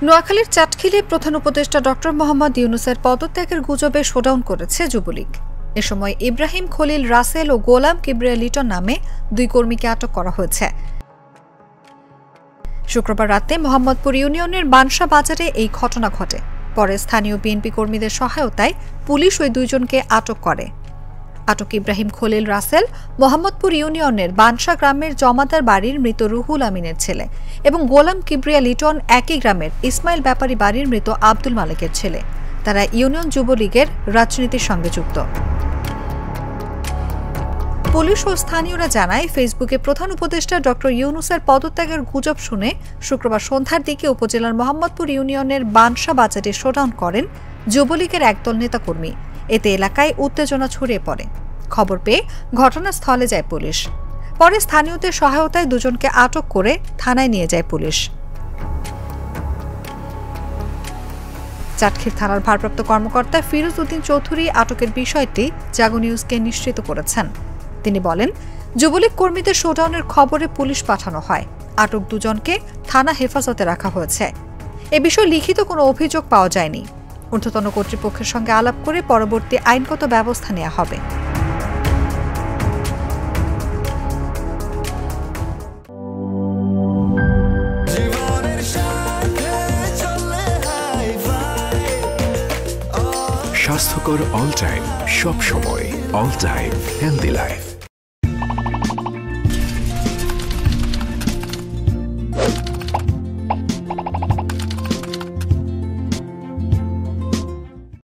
নোয়াখালীর চাটখিলে প্রধান উপদেষ্টা ডক্টর মোহাম্মদ ইউনূসের পদত্যাগের গুজবে শোডাউন করেছে যুবলীগ। এ সময় ইব্রাহিম খলিল রাসেল ও গোলাম কিবরিয়া লিটন নামে দুই কর্মীকে আটক করা হয়েছে। শুক্রবার রাতে মোহাম্মদপুর ইউনিয়নের বানসা বাজারে এই ঘটনা ঘটে। পরে স্থানীয় বিএনপি কর্মীদের সহায়তায় পুলিশ ওই দুইজনকে আটক করে। আটক ইব্রাহিম খলিল রাসেল মোহাম্মদপুর ইউনিয়নের বানসা গ্রামের জমাদার বাড়ির মৃত রুহুল আমিনের ছেলে এবং গোলাম কিবরিয়া লিটন একই গ্রামের ইসমাইল ব্যাপারী বাড়ির মৃত আব্দুল মালিকের ছেলে। তারা ইউনিয়ন যুবলীগের রাজনীতির সঙ্গে যুক্ত। পুলিশ ও স্থানীয়রা জানায়, ফেসবুকে প্রধান উপদেষ্টা ডক্টর ইউনূসের পদত্যাগের গুজব শুনে শুক্রবার সন্ধ্যার দিকে উপজেলার মোহাম্মদপুর ইউনিয়নের বানসা বাজারে শোডাউন করেন যুবলীগের একদল নেতাকর্মী। এতে এলাকায় উত্তেজনা ছড়িয়ে পড়ে। খবর পেয়ে ঘটনাস্থলে যায় পুলিশ। পরে স্থানীয়দের সহায়তায় দুজনকে আটক করে থানায় নিয়ে যায় পুলিশ। চাটখিল থানার ভারপ্রাপ্ত কর্মকর্তা ফিরোজ উদ্দিন চৌধুরী আটকের বিষয়টি জাগো নিউজকে নিশ্চিত করেছেন। তিনি বলেন, যুবলীগ কর্মীদের শোডাউনের খবরে পুলিশ পাঠানো হয়। আটক দুজনকে থানা হেফাজতে রাখা হয়েছে। এ বিষয়ে লিখিত কোনো অভিযোগ পাওয়া যায়নি। ঊর্ধ্বতন কর্তৃপক্ষের সঙ্গে আলাপ করে পরবর্তী আইনগত ব্যবস্থা নেওয়া হবে। স্বাস্থ্যকর অল টাইম, সব সময় অল টাইম হেলদি লাইফ।